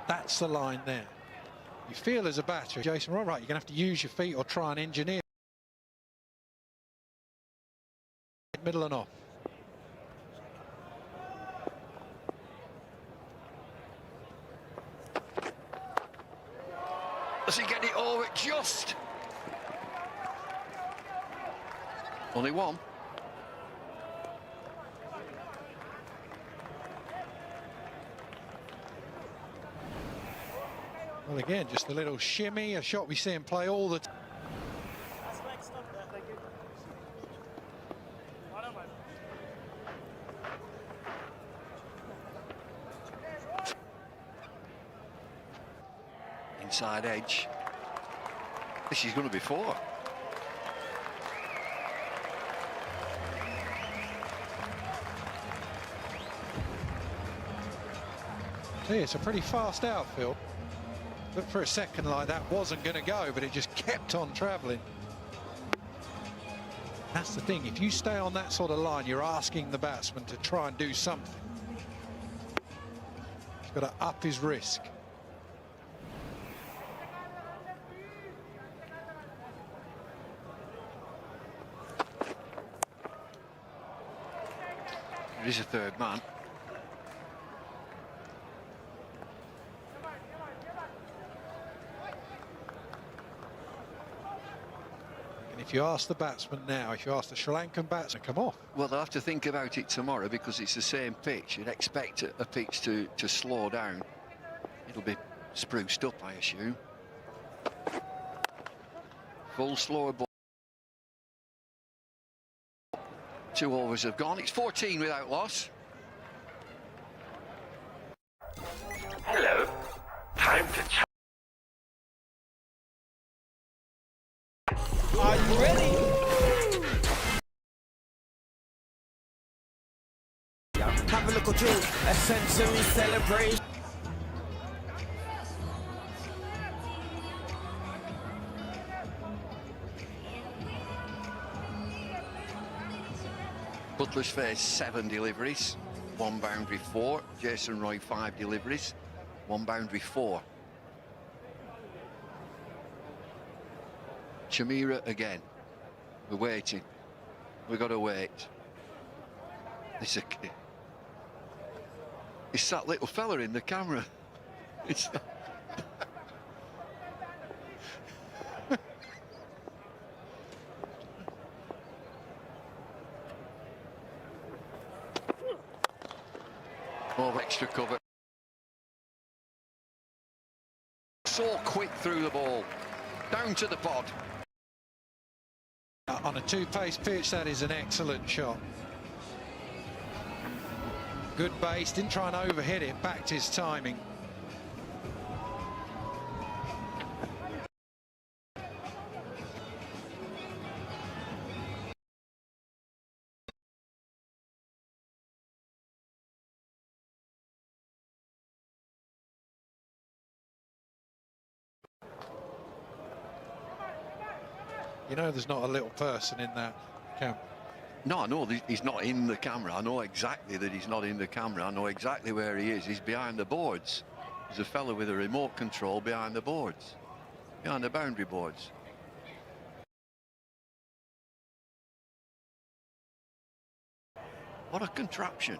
That's the line there. You feel as a batter, Jason, all right, you're going to have to use your feet or try and engineer. Middle and off. Does he get it over just? Only one. Well, again, just a little shimmy, a shot we see him play all the time. Inside edge. This is going to be four. See, it's a pretty fast outfield. But for a second like that wasn't going to go, but it just kept on travelling. That's the thing, if you stay on that sort of line, you're asking the batsman to try and do something. He's got to up his risk. There is a third man. If you ask the batsman now, if you ask the Sri Lankan batsman, come off. Well, they'll have to think about it tomorrow because it's the same pitch. You'd expect a pitch to slow down. It'll be spruced up, I assume. Full slower ball. 2 overs have gone. It's 14 without loss. Hello. Time to chat. Are you ready? Have a little drink, a sensory celebration. Butler's faced 7 deliveries, 1 boundary 4. Jason Roy 5 deliveries, 1 boundary 4. Chamira again. We're waiting. We've got to wait. It's that little fella in the camera. It's oh, extra cover. So quick through the ball. Down to the pod. On a 2-pace pitch, that is an excellent shot. Good base, didn't try and overhit it, backed his timing. You know there's not a little person in that camp. No, I know he's not in the camera. I know exactly that he's not in the camera. I know exactly where he is. He's behind the boards. There's a fella with a remote control behind the boards, behind the boundary boards. What a contraption.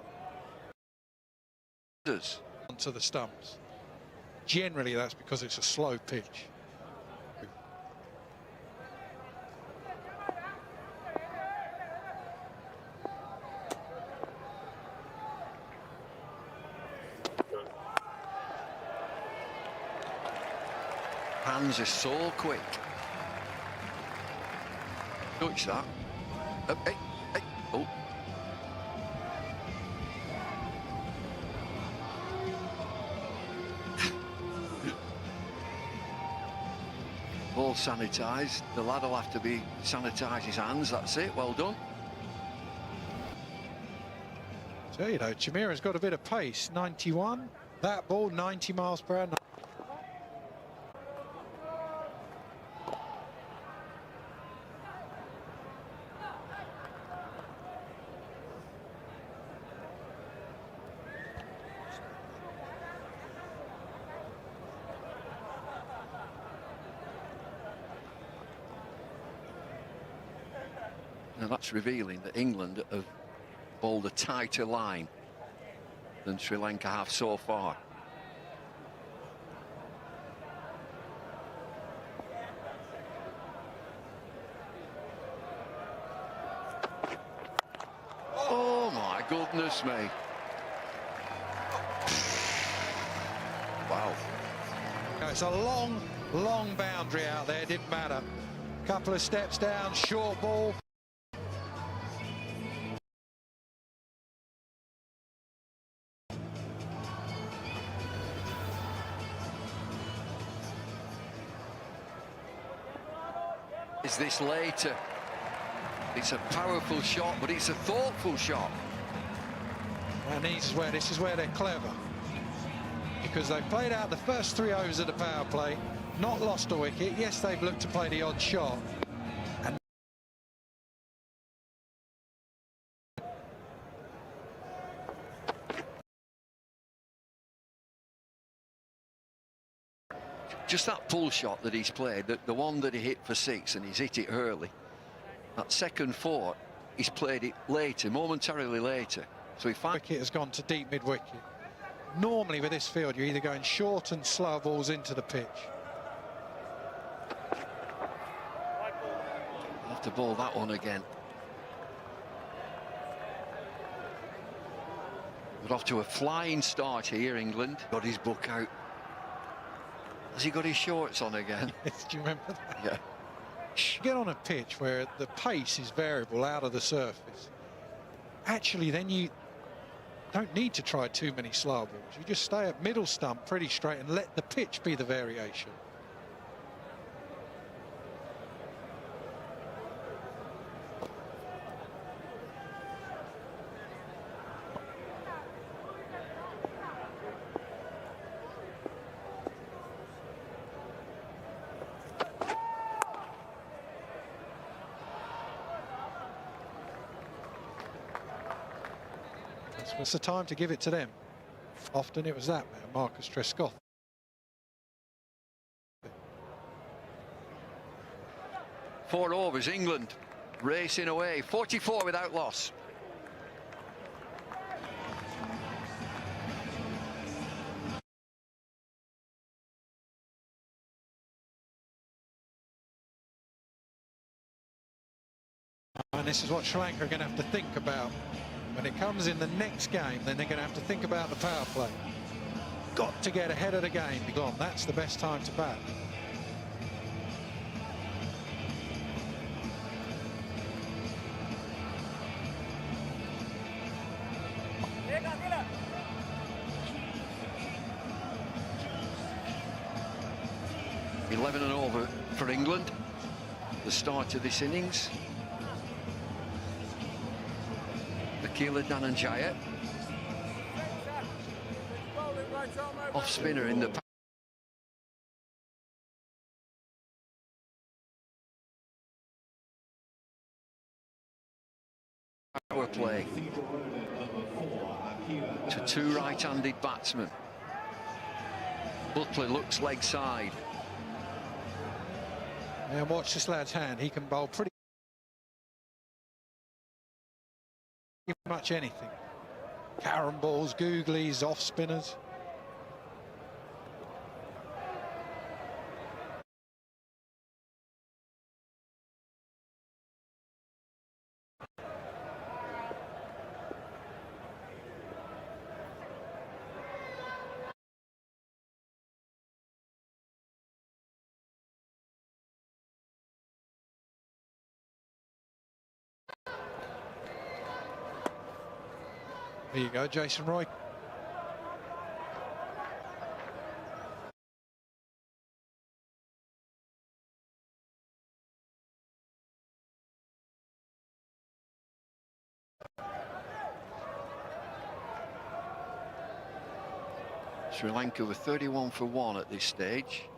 Onto the stumps. Generally, that's because it's a slow pitch. Hands are so quick. Touch that. Hey, hey, oh. All sanitised. The lad will have to sanitise his hands. That's it. Well done. So, you know, Chamira's got a bit of pace. 91. That ball, 90 miles per hour. Now that's revealing that England have bowled a tighter line than Sri Lanka have so far. Oh my goodness me. Wow. It's a long, long boundary out there, didn't matter. Couple of steps down, short ball. Is this later? It's a powerful shot, but it's a thoughtful shot. And this is where they're clever. Because they've played out the first 3 overs of the power play, not lost a wicket. Yes, they've looked to play the odd shot. And just that pull shot that he's played, the one that he hit for 6 and he's hit it early. That second 4, he's played it later, momentarily later. So he finds wicket has gone to deep mid-wicket. Normally with this field, you're either going short and slow balls into the pitch. have to bowl that one again. We're off to a flying start here, England. Got his book out. Has he got his shorts on again? Yes, do you remember that? Yeah. Get on a pitch where the pace is variable out of the surface. Actually, then you don't need to try too many slow balls. You just stay at middle stump pretty straight and let the pitch be the variation. It's the time to give it to them. Often it was that man, Marcus Trescott. Four overs, England racing away, 44 without loss. And this is what Sri Lanka are going to have to think about. When it comes in the next game, then they're going to have to think about the power play. Got to get ahead of the game. That's the best time to bat. $11 and over for England. The start of this innings. Keeler Dhananjaya, off spinner in the power play to two right-handed batsmen. Butler looks leg side. And watch this lad's hand. He can bowl pretty much anything. Carom balls, googlies, off spinners. There you go, Jason Roy. Sri Lanka were 31 for 1 at this stage.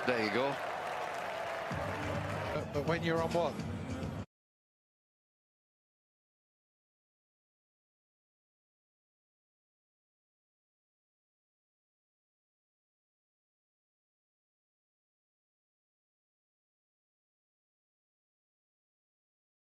There you go. But when you're on what?